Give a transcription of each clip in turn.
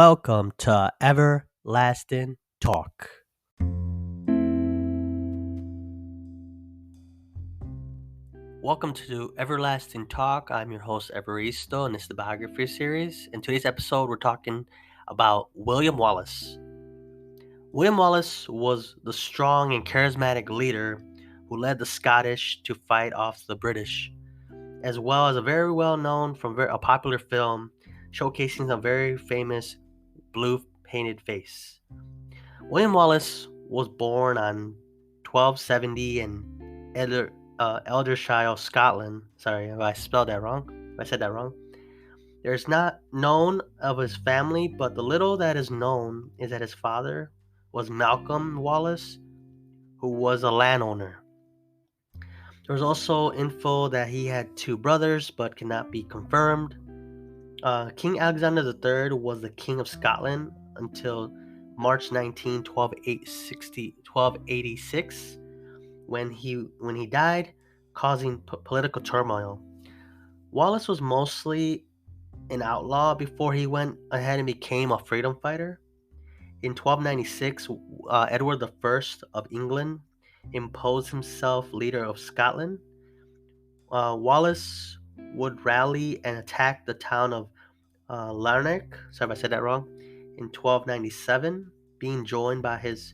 welcome to Everlasting Talk. Welcome to Everlasting Talk. I'm your host, Evaristo, and this is the Biography series. In today's episode, we're talking about William Wallace. William Wallace was the strong and charismatic leader who led the Scottish to fight off the British, as well as a very well-known a popular film showcasing a very famous blue painted face. William Wallace was born on 1270 in Eldershire, Scotland. Sorry if I spelled that wrong. If I said that wrong. There's not known of his family, but the little that is known is that his father was Malcolm Wallace, who was a landowner. There was also info that he had two brothers, but cannot be confirmed. King Alexander III was the King of Scotland until March 19, 1286, when he died, causing political turmoil. Wallace was mostly an outlaw before he went ahead and became a freedom fighter. In 1296, Edward I of England imposed himself leader of Scotland. Wallace would rally and attack the town of Larnac, sorry if I said that wrong, in 1297, being joined by his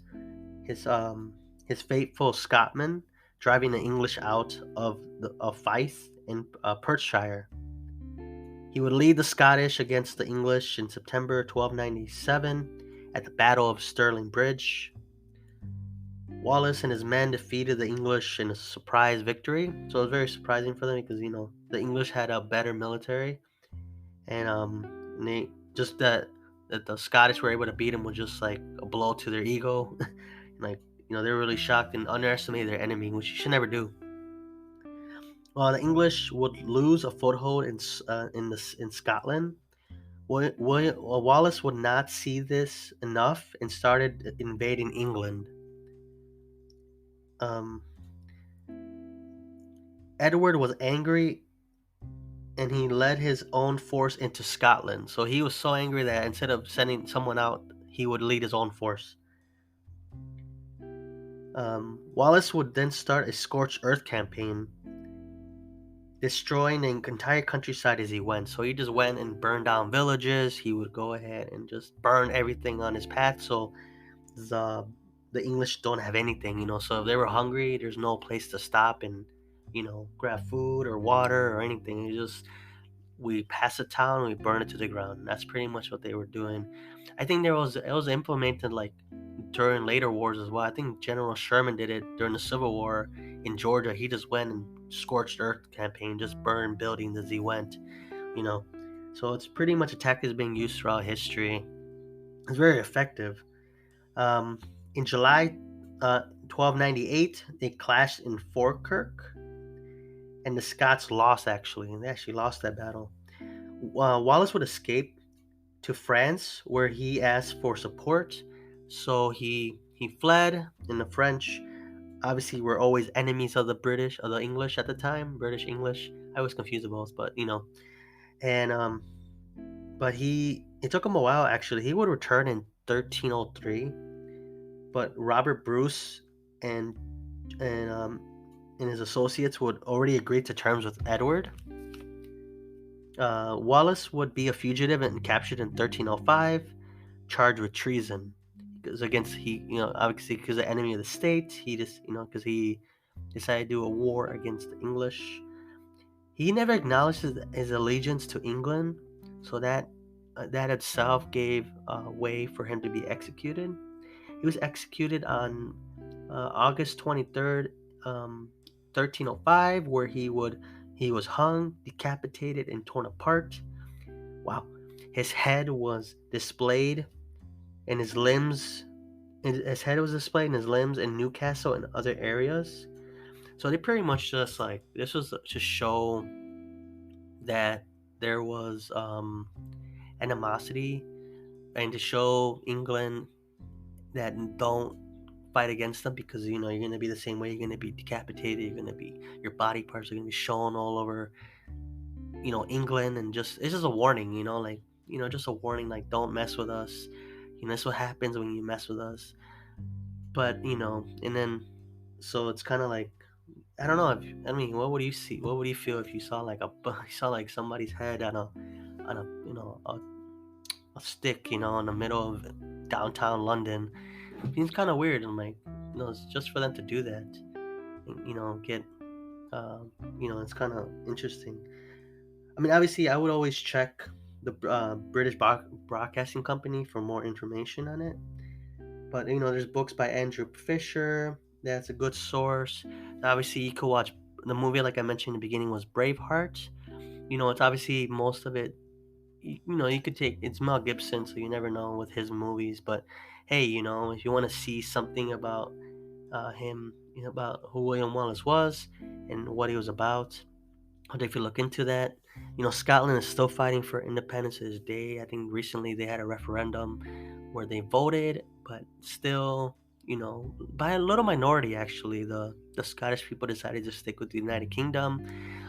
faithful Scotmen, driving the English out of Fife in Perthshire. He would lead the Scottish against the English in September 1297 at the Battle of Stirling Bridge. Wallace and his men defeated the English in a surprise victory, so it was very surprising for them because the English had a better military, and they just that the Scottish were able to beat them was just like a blow to their ego. Like, they were really shocked and underestimated their enemy, which you should never do. The English would lose a foothold in Scotland. Wallace would not see this enough and started invading England. Edward was angry and he led his own force into Scotland. So he was so angry that instead of sending someone out, he would lead his own force. Wallace would then start a scorched earth campaign, destroying the entire countryside as he went. So he just went and burned down villages. He would go ahead and just burn everything on his path. So the English don't have anything, So if they were hungry, there's no place to stop and, grab food or water or anything. We pass the town and we burn it to the ground. That's pretty much what they were doing. I think it was implemented like during later wars as well. I think General Sherman did it during the Civil War in Georgia. He just went and scorched earth campaign, just burned buildings as he went, So it's pretty much a tactic being used throughout history. It's very effective. In July 1298, they clashed in Falkirk, and the Scots lost. They actually lost that battle. Wallace would escape to France, where he asked for support. So he fled, and the French obviously were always enemies of the British, of the English at the time. British, English. I was confused about both, but and but it took him a while actually. He would return in 1303, but Robert Bruce and his associates would already agree to terms with Edward. Wallace would be a fugitive and captured in 1305, charged with treason. Because obviously because the enemy of the state, he just, because he decided to do a war against the English. He never acknowledged his allegiance to England, so that itself gave way for him to be executed. He was executed on August 23rd, 1305, where he was hung, decapitated, and torn apart. Wow. His head was displayed and his limbs in Newcastle and other areas. So they pretty much just this was to show that there was animosity, and to show England that don't fight against them, because you're going to be the same way. You're going to be decapitated. Your body parts are going to be shown all over England, and it's just a warning, just a warning, like, don't mess with us. That's what happens when you mess with us. But and then so it's kind of like, I don't know. I mean, what would you see? What would you feel if you saw like you saw like somebody's head on a a stick, in the middle of downtown London? It seems kind of weird. And like, it's just for them to do that. And, get, it's kind of interesting. I mean, obviously, I would always check the British Broadcasting Company for more information on it. But there's books by Andrew Fisher. That's a good source. Obviously, you could watch the movie, like I mentioned in the beginning, was Braveheart. It's obviously most of it. You could take, it's Mel Gibson, so you never know with his movies. But hey, if you want to see something about him, about who William Wallace was and what he was about, I think if you look into that, Scotland is still fighting for independence to this day. I think recently they had a referendum where they voted, but still, by a little minority actually, the Scottish people decided to stick with the United Kingdom.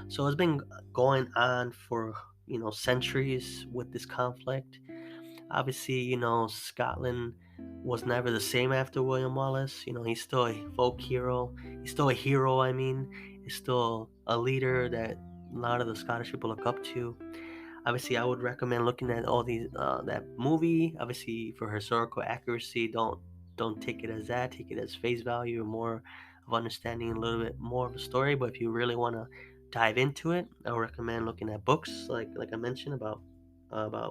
So it's been going on for centuries with this conflict. Obviously, Scotland was never the same after William Wallace. He's still a folk hero. He's still a hero, I mean. He's still a leader that a lot of the Scottish people look up to. Obviously, I would recommend looking at all these that movie. Obviously, for historical accuracy, don't take it as that. Take it as face value, or more of understanding a little bit more of the story. But if you really want to dive into it, I would recommend looking at books like I mentioned about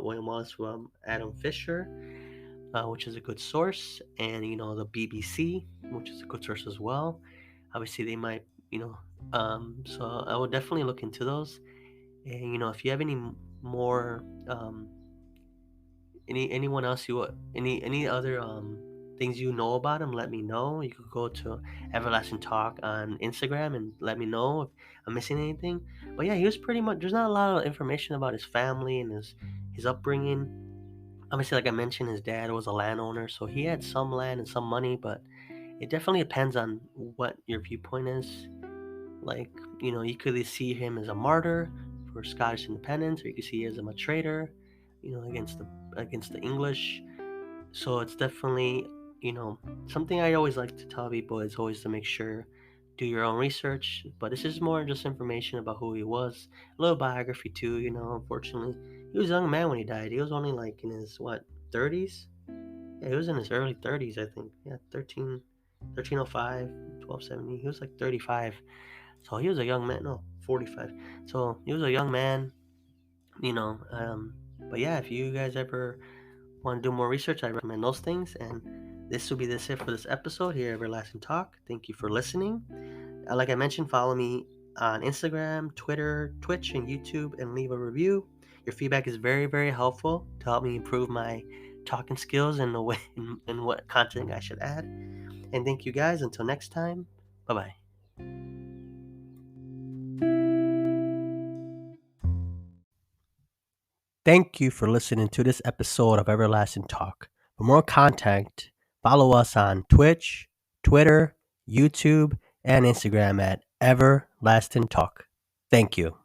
William Wallace from Adam Fisher, which is a good source, and the BBC, which is a good source as well. Obviously, they might, so I would definitely look into those. And if you have any more, anyone else any other things about him, let me know. You could go to Everlasting Talk on Instagram and let me know if I'm missing anything. But yeah, he was pretty much, there's not a lot of information about his family and his upbringing. Obviously, like I mentioned, his dad was a landowner, so he had some land and some money, but it definitely depends on what your viewpoint is. Like, you could see him as a martyr for Scottish independence, or you could see him as a traitor, against the English. So it's definitely, you know, something I always like to tell people is always to make sure do your own research. But this is more just information about who he was, a little biography too. Unfortunately, he was a young man when he died. He was only like in his 30s. Yeah, he was in his early 30s, I think. Yeah, 1305, 1270. He was like 35. So he was a young man. No, 45. So he was a young man, you know. But yeah, if you guys ever want to do more research, I recommend those things. And this will be this it for this episode here, Everlasting Talk. Thank you for listening. Like I mentioned, follow me on Instagram, Twitter, Twitch, and YouTube, and leave a review. Your feedback is very, very helpful to help me improve my talking skills and the way and what content I should add. And thank you guys. Until next time. Bye bye. Thank you for listening to this episode of Everlasting Talk. For more content, follow us on Twitch, Twitter, YouTube, and Instagram at Everlasting Talk. Thank you.